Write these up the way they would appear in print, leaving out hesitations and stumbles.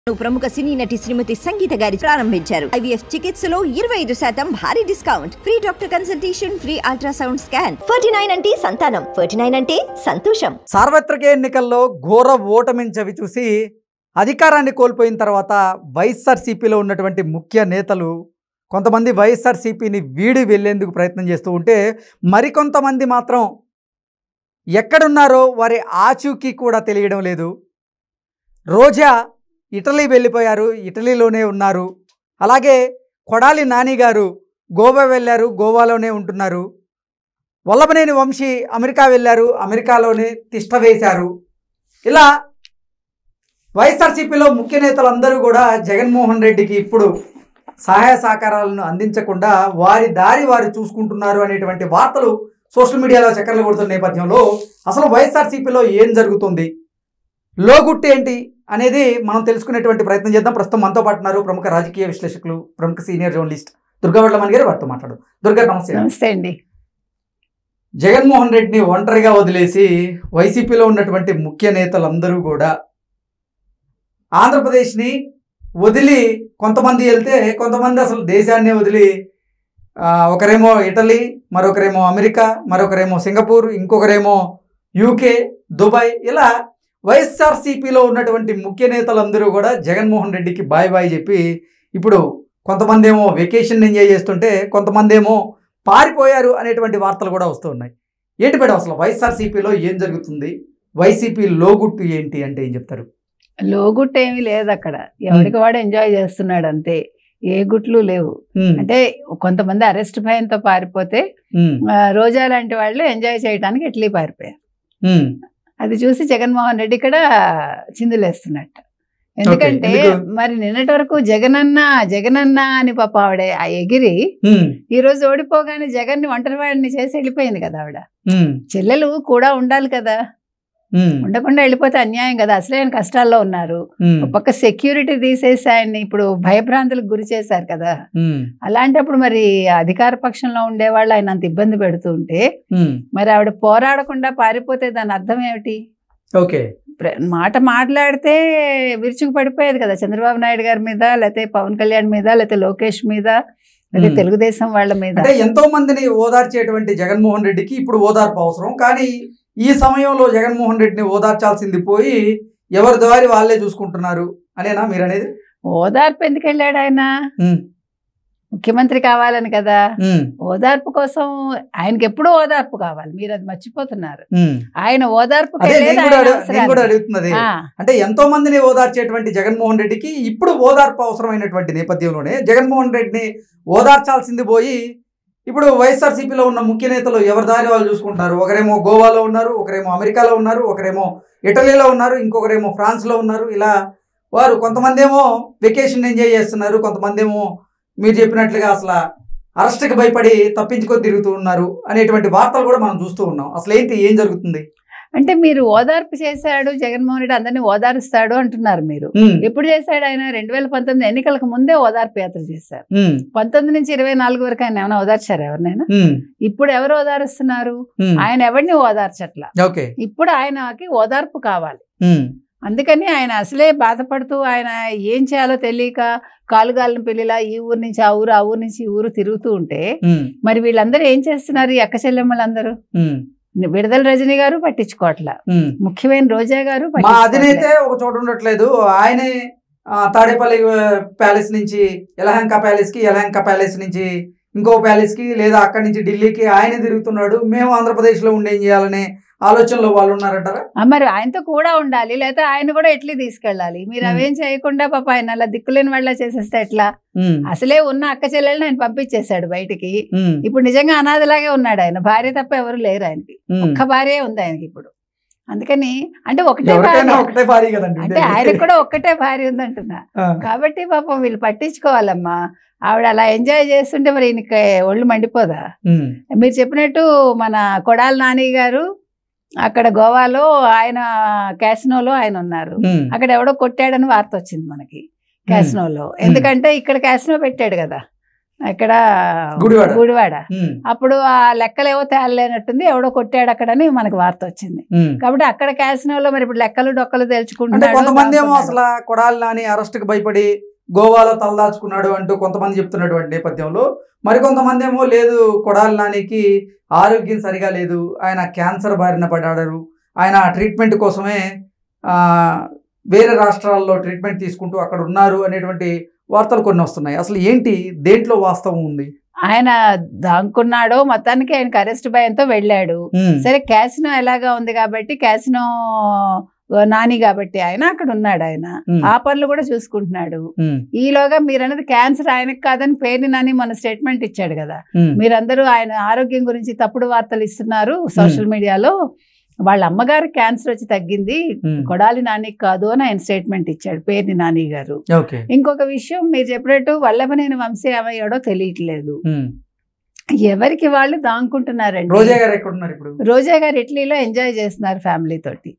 ప్రముఖ సినీ నటి శ్రీమతి సంగీత గారి ప్రారంభించారు. IVF చికిత్సలో 25% భారీ discount, free doctor consultation, free ultrasound scan. 49 అంటే సంతానం, 49 అంటే సంతోషం. సార్వత్రిక ఎన్నికల్లో ఘోర ఓటమిని చవిచూసి అధికారాన్ని కోల్పోయిన తర్వాత వైఎస్ఆర్సీపీలో ఉన్నటువంటి ముఖ్య నేతలు కొంతమంది వైఎస్ఆర్సీపీని వీడి వెళ్లేందుకు ప్రయత్నం చేస్తూ ఉంటే, మరికొంతమంది మాత్రం ఎక్కడున్నారో వారి ఆచూకీ కూడా తెలియడం లేదు. రోజా ఇటలీ వెళ్ళిపోయారు, ఇటలీలోనే ఉన్నారు. అలాగే కొడాలి నాని గారు గోవా వెళ్ళారు, గోవాలోనే ఉంటున్నారు. వల్లభనేని వంశీ అమెరికా వెళ్ళారు, అమెరికాలోనే తిష్ట వేశారు. ఇలా వైఎస్ఆర్సీపీలో ముఖ్య నేతలందరూ కూడా జగన్మోహన్ రెడ్డికి ఇప్పుడు సహాయ సహకారాలను అందించకుండా వారి దారి వారు చూసుకుంటున్నారు అనేటువంటి వార్తలు సోషల్ మీడియాలో చక్కర్లు కొడుతున్న నేపథ్యంలో అసలు వైఎస్ఆర్సీపీలో ఏం జరుగుతుంది, లోగుట్టు ఏంటి అనేది మనం తెలుసుకునేటువంటి ప్రయత్నం చేద్దాం. ప్రస్తుతం మనతో పాటు ఉన్నారు ప్రముఖ రాజకీయ విశ్లేషకులు, ప్రముఖ సీనియర్ జర్నలిస్ట్ దుర్గా వడ్లమణి గారు. వారితో మాట్లాడు. దుర్గా, నమస్తే. నమస్తే అండి. జగన్మోహన్ రెడ్డిని ఒంటరిగా వదిలేసి వైసీపీలో ఉన్నటువంటి ముఖ్య నేతలందరూ కూడా ఆంధ్రప్రదేశ్ని వదిలి కొంతమంది వెళ్తే, కొంతమంది అసలు దేశాన్ని వదిలి ఒకరేమో ఇటలీ, మరొకరేమో అమెరికా, మరొకరేమో సింగపూర్, ఇంకొకరేమో యూకే, దుబాయ్. ఇలా వైఎస్ఆర్సీపీలో ఉన్నటువంటి ముఖ్య నేతలందరూ కూడా జగన్మోహన్ రెడ్డికి బాయ్ బాయ్ చెప్పి ఇప్పుడు కొంతమంది ఏమో వెకేషన్ ఎంజాయ్ చేస్తుంటే, కొంతమంది ఏమో పారిపోయారు అనేటువంటి వార్తలు కూడా వస్తూ ఉన్నాయి. ఏంటి మేడం అసలు వైఎస్ఆర్సీపీలో ఏం జరుగుతుంది, వైసీపీ లోగుట్టు ఏంటి అంటే ఏం చెప్తారు? లోగుట్టు ఏమీ లేదు అక్కడ, ఎవరికి వాడు ఎంజాయ్ చేస్తున్నాడు అంతే, ఏ గుట్లు లేవు. అంటే కొంతమంది అరెస్ట్ భయంతో పారిపోతే రోజా లాంటి వాళ్ళు ఎంజాయ్ చేయడానికి ఇట్లీ పారిపోయారు. అది చూసి జగన్మోహన్ రెడ్డి ఇక్కడ చిందులేస్తున్నట్టు. ఎందుకంటే మరి నిన్నటి వరకు జగనన్న అని పాప ఆవిడ ఆ ఎగిరి ఈ రోజు ఓడిపోగానే జగన్ ని ఒంటరివాడిని చేసి వెళ్ళిపోయింది కదా ఆవిడ. చెల్లెలు కూడా ఉండాలి కదా, ఉండకుండా వెళ్ళిపోతే అన్యాయం కదా. అసలే ఆయన కష్టాల్లో ఉన్నారు. ఒక పక్క సెక్యూరిటీ తీసేసి ఆయన్ని ఇప్పుడు భయభ్రాంతులకు గురి చేశారు కదా. అలాంటప్పుడు మరి అధికార పక్షంలో ఉండేవాళ్ళు ఆయన అంత ఇబ్బంది పెడుతూ ఉంటే మరి ఆవిడ పోరాడకుండా పారిపోతే దాని అర్థం ఏమిటి? ఓకే, మాట మాట్లాడితే విరుచుకు పడిపోయేది కదా చంద్రబాబు నాయుడు గారి మీద, లేకపోతే పవన్ కళ్యాణ్ మీద, లేకపోతే లోకేష్ మీద, లేకపోతే తెలుగుదేశం వాళ్ళ మీద. అంటే ఎంతో మందిని ఓదార్చేటువంటి జగన్మోహన్ రెడ్డికి ఇప్పుడు ఓదార్పు అవసరం. కానీ ఈ సమయంలో జగన్మోహన్ రెడ్డిని ఓదార్చాల్సింది పోయి ఎవరి దారి వాళ్ళే చూసుకుంటున్నారు అనేనా మీరు అనేది? ఓదార్పు ఎందుకు వెళ్ళాడు ఆయన? ముఖ్యమంత్రి కావాలని కదా. ఓదార్పు కోసం ఆయనకి ఎప్పుడూ ఓదార్పు కావాలి, మీరు అది మర్చిపోతున్నారు. ఆయన ఓదార్పు అడుగుతున్నది అంటే ఎంతో మందిని ఓదార్చేటువంటి జగన్మోహన్ రెడ్డికి ఇప్పుడు ఓదార్పు అవసరమైనటువంటి నేపథ్యంలోనే జగన్మోహన్ రెడ్డిని ఓదార్చాల్సింది పోయి ఇప్పుడు వైఎస్ఆర్సీపీలో ఉన్న ముఖ్య నేతలు ఎవరి దారి వాళ్ళు చూసుకుంటున్నారు. ఒకరేమో గోవాలో ఉన్నారు, ఒకరేమో అమెరికాలో ఉన్నారు, ఒకరేమో ఇటలీలో ఉన్నారు, ఇంకొకరేమో ఫ్రాన్స్లో ఉన్నారు. ఇలా వారు కొంతమంది ఏమో వెకేషన్ ఎంజాయ్ చేస్తున్నారు, కొంతమంది ఏమో మీరు చెప్పినట్లుగా అసలు అరెస్ట్కి భయపడి తప్పించుకొని తిరుగుతూ ఉన్నారు అనేటువంటి వార్తలు కూడా మనం చూస్తూ ఉన్నాం. అసలు ఏంటి, ఏం జరుగుతుంది? అంటే మీరు ఓదార్పు చేశాడు జగన్మోహన్ రెడ్డి, అందరినీ ఓదారుస్తాడు అంటున్నారు. మీరు ఎప్పుడు చేశాడు ఆయన? 2019 ఎన్నికలకు ముందే ఓదార్పు యాత్ర చేశారు. 19 నుంచి 24 వరకు ఆయన ఏమైనా ఓదార్చారు ఎవరినైనా? ఇప్పుడు ఎవరు ఓదారుస్తున్నారు? ఆయన ఎవరిని ఓదార్చట్లా. ఇప్పుడు ఆయనకి ఓదార్పు కావాలి. అందుకని ఆయన అసలే బాధపడుతూ ఆయన ఏం చేయాలో తెలియక కాలుగాలిన పెళ్లిలా ఈ ఊరు నుంచి ఆ ఊరు, ఆ ఊరు నుంచి ఈ ఊరు తిరుగుతూ ఉంటే మరి వీళ్ళందరూ ఏం చేస్తున్నారు? ఈ అక్క చెల్లెమ్మలందరూ విడుదల రజనీ గారు పట్టించుకోవట్లా, ముఖ్యమైన రోజా గారు అధినేతే ఒక చోట ఉండట్లేదు. ఆయనే తాడేపల్లి ప్యాలెస్ నుంచి యలహంక ప్యాలెస్ కి, యలహంక ప్యాలెస్ నుంచి ఇంకో ప్యాలెస్ కి, లేదా అక్కడి నుంచి ఢిల్లీకి ఆయనే తిరుగుతున్నాడు. మేము ఆంధ్రప్రదేశ్ లో ఉండి ఏం చేయాలనే ఆలోచనలో వాళ్ళు ఉన్నారంటారా? మరి ఆయనతో కూడా ఉండాలి, లేకపోతే ఆయన కూడా ఎట్లీ తీసుకెళ్ళాలి. మీరు అవేం చేయకుండా పాప ఆయన అలా దిక్కులేని వాళ్ళ చేసేస్తే ఎట్లా? అసలే ఉన్న అక్క చెల్లెల్ని ఆయన పంపించేశాడు బయటికి. ఇప్పుడు నిజంగా అనాథలాగే ఉన్నాడు ఆయన. భార్య తప్ప ఎవరు లేరు ఆయనకి, ఒక్క భార్య ఉంది ఆయనకి ఇప్పుడు. అందుకని అంటే ఒకటే భార్య, అంటే ఆయనకు కూడా ఒక్కటే భార్య ఉందంటున్నా. కాబట్టి పాపం వీళ్ళు పట్టించుకోవాలమ్మా. ఆవిడ అలా ఎంజాయ్ చేస్తుంటే మరి ఈయనకి ఒళ్ళు మండిపోదా? మీరు చెప్పినట్టు మన కొడాలి నాని గారు అక్కడ గోవాలో ఆయన క్యాసినోలో ఆయన ఉన్నారు. అక్కడ ఎవడో కొట్టాడని వార్త వచ్చింది మనకి క్యాసినోలో. ఎందుకంటే ఇక్కడ క్యాసినో పెట్టాడు కదా, ఇక్కడ గుడివాడ. గుడివాడ. అప్పుడు ఆ లెక్కలేవో తేలలేనట్టుంది, ఎవడో కొట్టాడు అక్కడని మనకు వార్త వచ్చింది. కాబట్టి అక్కడ క్యాసినోలో మరి ఇప్పుడు లెక్కలు డొక్కలు అంటే తెలుసుకుంటున్నాడు. కొంతమంది ఏమో అసలు కొడాలి నాని అరెస్ట్ కి భయపడి గోవాలో తలదాచుకున్నాడు అంటూ కొంతమంది చెప్తున్నటువంటి నేపథ్యంలో, మరికొంతమంది ఏమో లేదు కొడాలి నానికి ఆరోగ్యం సరిగా లేదు, ఆయన క్యాన్సర్ బారిన పడ్డాడు, ఆయన ట్రీట్మెంట్ కోసమే వేరే రాష్ట్రాల్లో ట్రీట్మెంట్ తీసుకుంటూ అక్కడ ఉన్నారు అనేటువంటి వార్తలు కొన్ని వస్తున్నాయి. అసలు ఏంటి, దేంట్లో వాస్తవం ఉంది? ఆయన దాక్కున్నాడో మొత్తానికి ఆయనకు అరెస్ట్ భయంతో వెళ్ళాడు. సరే క్యాసినో ఎలాగా ఉంది కాబట్టి, క్యాసినో నాని కాబట్టి ఆయన అక్కడ ఉన్నాడు. ఆయన ఆ పనులు కూడా చూసుకుంటున్నాడు. ఈలోగా మీరు అన్నది క్యాన్సర్ ఆయనకు కాదని పేర్ని నాని మన స్టేట్మెంట్ ఇచ్చాడు కదా. మీరందరూ ఆయన ఆరోగ్యం గురించి తప్పుడు వార్తలు ఇస్తున్నారు సోషల్ మీడియాలో. వాళ్ళ అమ్మగారు క్యాన్సర్ వచ్చి తగ్గింది, కొడాలి నానికి కాదు అని ఆయన స్టేట్మెంట్ ఇచ్చాడు పేర్ని నాని గారు. ఇంకొక విషయం మీరు చెప్పినట్టు వల్లభనేని వంశీ ఏమయ్యాడో తెలియట్లేదు. ఎవరికి వాళ్ళు దాంకుంటున్నారండి. రోజా గారు ఎక్కడ ఉన్నారు ఇప్పుడు? రోజా గారు ఇటలీలో ఎంజాయ్ చేస్తున్నారు ఫ్యామిలీ తోటి.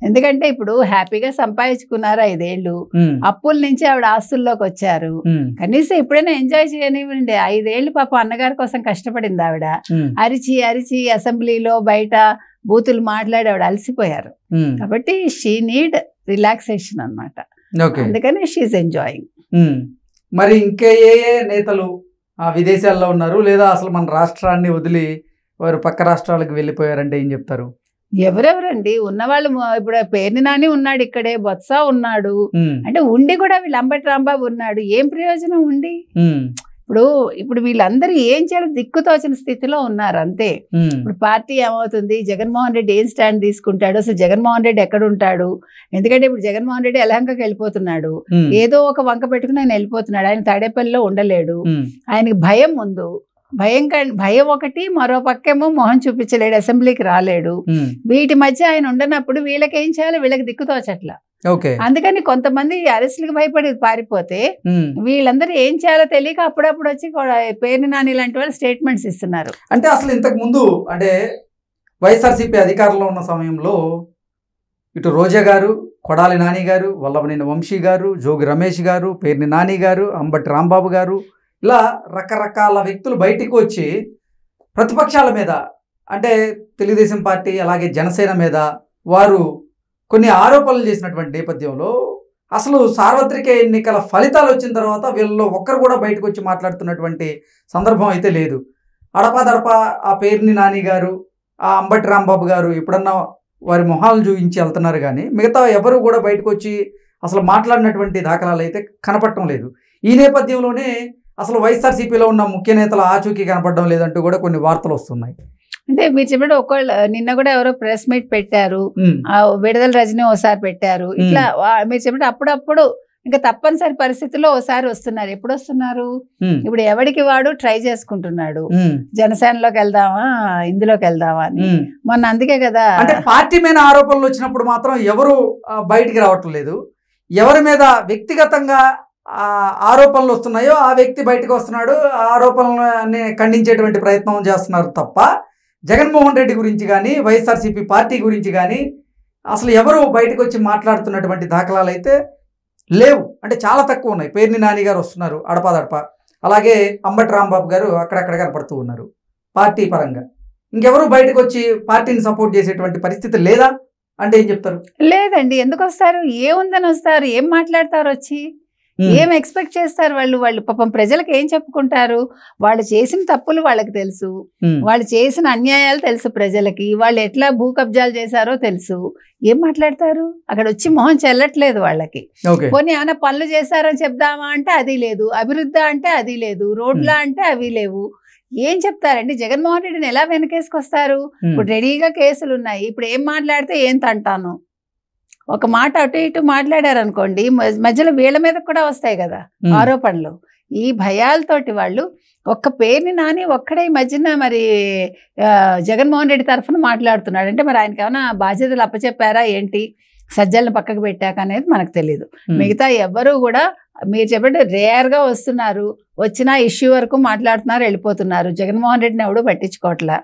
ఎందుకంటే ఇప్పుడు హ్యాపీగా సంపాదించుకున్నారు 5 ఏళ్ళు, అప్పుల నుంచి ఆవిడ ఆస్తుల్లోకి వచ్చారు. కనీసం ఎప్పుడైనా ఎంజాయ్ చేయనివ్వండి. 5 ఏళ్ళు పాప అన్నగారి కోసం కష్టపడింది ఆవిడ. అరిచి అరిచి అసెంబ్లీలో బయట బూతులు మాట్లాడి ఆవిడ అలసిపోయారు. కాబట్టి షీ నీడ్ రిలాక్సేషన్ అన్నమాట. అందుకని షీఈ్ ఎంజాయింగ్. మరి ఇంకే ఏ నేతలు విదేశాల్లో ఉన్నారు, లేదా అసలు మన రాష్ట్రాన్ని వదిలి వారు పక్క రాష్ట్రాలకు వెళ్ళిపోయారంటే ఏం చెప్తారు? ఎవరెవరండి ఉన్నవాళ్ళు? ఇప్పుడు పేర్ని నాని ఉన్నాడు ఇక్కడే, బొత్స ఉన్నాడు. అంటే ఉండి కూడా వీళ్ళు అంబటి రాంబాబు ఉన్నాడు. ఏం ప్రయోజనం ఉండి? ఇప్పుడు వీళ్ళందరూ ఏం చేయాలి దిక్కుతోచిన స్థితిలో ఉన్నారు అంతే. ఇప్పుడు పార్టీ ఏమవుతుంది, జగన్మోహన్ రెడ్డి ఏం స్టాండ్ తీసుకుంటాడు, అసలు జగన్మోహన్ రెడ్డి ఎక్కడ ఉంటాడు? ఎందుకంటే ఇప్పుడు జగన్మోహన్ రెడ్డి యలహంకకి వెళ్ళిపోతున్నాడు, ఏదో ఒక వంక పెట్టుకుని ఆయన వెళ్ళిపోతున్నాడు. ఆయన తాడేపల్లిలో ఉండలేడు, ఆయనకి భయం ముందు. భయం ఒకటి, మరో పక్కేమో మొహం చూపించలేడు, అసెంబ్లీకి రాలేడు. వీటి మధ్య ఆయన ఉండనప్పుడు వీళ్ళకి ఏం చేయాలి, వీళ్ళకి దిక్కుతోచట్ల. అందుకని కొంతమంది అరెస్టులకు భయపడి పారిపోతే వీళ్ళందరూ ఏం చేయాలో తెలియక అప్పుడప్పుడు వచ్చి పేర్ని నాని లాంటి వాళ్ళు స్టేట్మెంట్స్ ఇస్తున్నారు. అంటే అసలు ఇంతకు ముందు అంటే వైఎస్ఆర్సీపీ అధికారంలో ఉన్న సమయంలో ఇటు రోజా గారు, కొడాలి నాని గారు, వల్లభనేని వంశీ గారు, జోగి రమేష్ గారు, పేర్ని నాని గారు, అంబటి రాంబాబు గారు, ఇలా రకరకాల వ్యక్తులు బయటికి వచ్చి ప్రతిపక్షాల మీద అంటే తెలుగుదేశం పార్టీ అలాగే జనసేన మీద వారు కొన్ని ఆరోపణలు చేసినటువంటి నేపథ్యంలో అసలు సార్వత్రిక ఎన్నికల ఫలితాలు వచ్చిన తర్వాత వీళ్ళలో ఒక్కరు కూడా బయటకు వచ్చి మాట్లాడుతున్నటువంటి సందర్భం అయితే లేదు. అడపాదడపా ఆ పేర్ని నాని గారు, ఆ అంబటి రాంబాబు గారు ఎప్పుడన్నా వారి మొహాలు చూపించి వెళ్తున్నారు, కానీ మిగతా ఎవరు కూడా బయటకు వచ్చి అసలు మాట్లాడినటువంటి దాఖలాలు అయితే కనపడటం లేదు. ఈ నేపథ్యంలోనే అసలు వైఎస్ఆర్సీపీలో ఉన్న ముఖ్య నేతల ఆచూకీ కనపడడం లేదంటూ కూడా కొన్ని వార్తలు వస్తున్నాయి. అంటే మీరు చెప్పినట్టు ఒకళ్ళు నిన్న కూడా ఎవరో ప్రెస్ మీట్ పెట్టారు, విడుదల రజని ఓసారి పెట్టారు. ఇట్లా మీరు చెప్పినట్టు అప్పుడప్పుడు ఇంకా తప్పనిసరి పరిస్థితుల్లో ఓసారి వస్తున్నారు. ఎప్పుడు వస్తున్నారు? ఇప్పుడు ఎవరికి వాడు ట్రై చేసుకుంటున్నాడు, జనసేనలోకి వెళ్దామా, ఇందులోకి వెళ్దామా అని. మొన్న అందుకే కదా అంటే పార్టీ మీద ఆరోపణలు వచ్చినప్పుడు మాత్రం ఎవరు బయటికి రావటం లేదు. ఎవరి మీద వ్యక్తిగతంగా ఆరోపణలు వస్తున్నాయో ఆ వ్యక్తి బయటకు వస్తున్నాడు, ఆరోపణలని ఖండించేటువంటి ప్రయత్నం చేస్తున్నారు తప్ప జగన్మోహన్ రెడ్డి గురించి కానీ వైఎస్ఆర్సీపీ పార్టీ గురించి కానీ అసలు ఎవరు బయటకు వచ్చి మాట్లాడుతున్నటువంటి దాఖలాలు అయితే లేవు. అంటే చాలా తక్కువ ఉన్నాయి. పేర్ని నాని గారు వస్తున్నారు అడపాదడప, అలాగే అంబటి రాంబాబు గారు అక్కడక్కడ కనపడుతూ ఉన్నారు పార్టీ పరంగా. ఇంకెవరు బయటకు వచ్చి పార్టీని సపోర్ట్ చేసేటువంటి పరిస్థితి లేదా అంటే ఏం చెప్తారు? లేదండి. ఎందుకు వస్తారు? ఏముందని వస్తారు? ఏం మాట్లాడతారు వచ్చి? ఏం ఎక్స్పెక్ట్ చేస్తారు వాళ్ళు? పాపం ప్రజలకు ఏం చెప్పుకుంటారు? వాళ్ళు చేసిన తప్పులు వాళ్ళకి తెలుసు, వాళ్ళు చేసిన అన్యాయాలు తెలుసు ప్రజలకి, వాళ్ళు ఎట్లా భూ కబ్జాలు చేశారో తెలుసు. ఏం మాట్లాడతారు? అక్కడ వచ్చి మొహం చెల్లట్లేదు వాళ్ళకి. పోనీ ఏమైనా పనులు చేశారని చెప్దామా అంటే అది లేదు, అభివృద్ధి అంటే అది లేదు, రోడ్లా అంటే అవి లేవు. ఏం చెప్తారండి? జగన్మోహన్ రెడ్డిని ఎలా వెనకేసుకొస్తారు? ఇప్పుడు రెడీగా కేసులు ఉన్నాయి. ఇప్పుడు ఏం మాట్లాడితే ఏం తంటాను? ఒక మాట అటు ఇటు మాట్లాడారు అనుకోండి, మధ్యలో వీళ్ళ మీద కూడా వస్తాయి కదా ఆరోపణలు. ఈ భయాలతోటి వాళ్ళు ఒక్క పేర్ని నాని ఒక్కడే మధ్యన మరి జగన్మోహన్ రెడ్డి తరఫున మాట్లాడుతున్నాడు అంటే మరి ఆయనకి ఏమైనా బాధ్యతలు అప్పచెప్పారా ఏంటి, సజ్జలను పక్కకు పెట్టాక అనేది మనకు తెలియదు. మిగతా ఎవ్వరూ కూడా మీరు చెప్పండి రేర్గా వస్తున్నారు, వచ్చిన ఇష్యూ వరకు మాట్లాడుతున్నారు, వెళ్ళిపోతున్నారు. జగన్మోహన్ రెడ్డిని ఎవడూ పట్టించుకోవట్లే,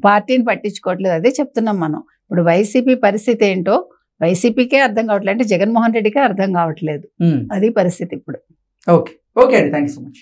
పార్టీని పట్టించుకోవట్లేదు. అదే చెప్తున్నాం మనం. ఇప్పుడు వైసీపీ పరిస్థితి ఏంటో వైసీపీకే అర్థం కావట్లేదు, అంటే జగన్మోహన్ రెడ్డికే అర్థం కావట్లేదు. అది పరిస్థితి ఇప్పుడు. ఓకే ఓకే అండి, థ్యాంక్ యూ సో మచ్.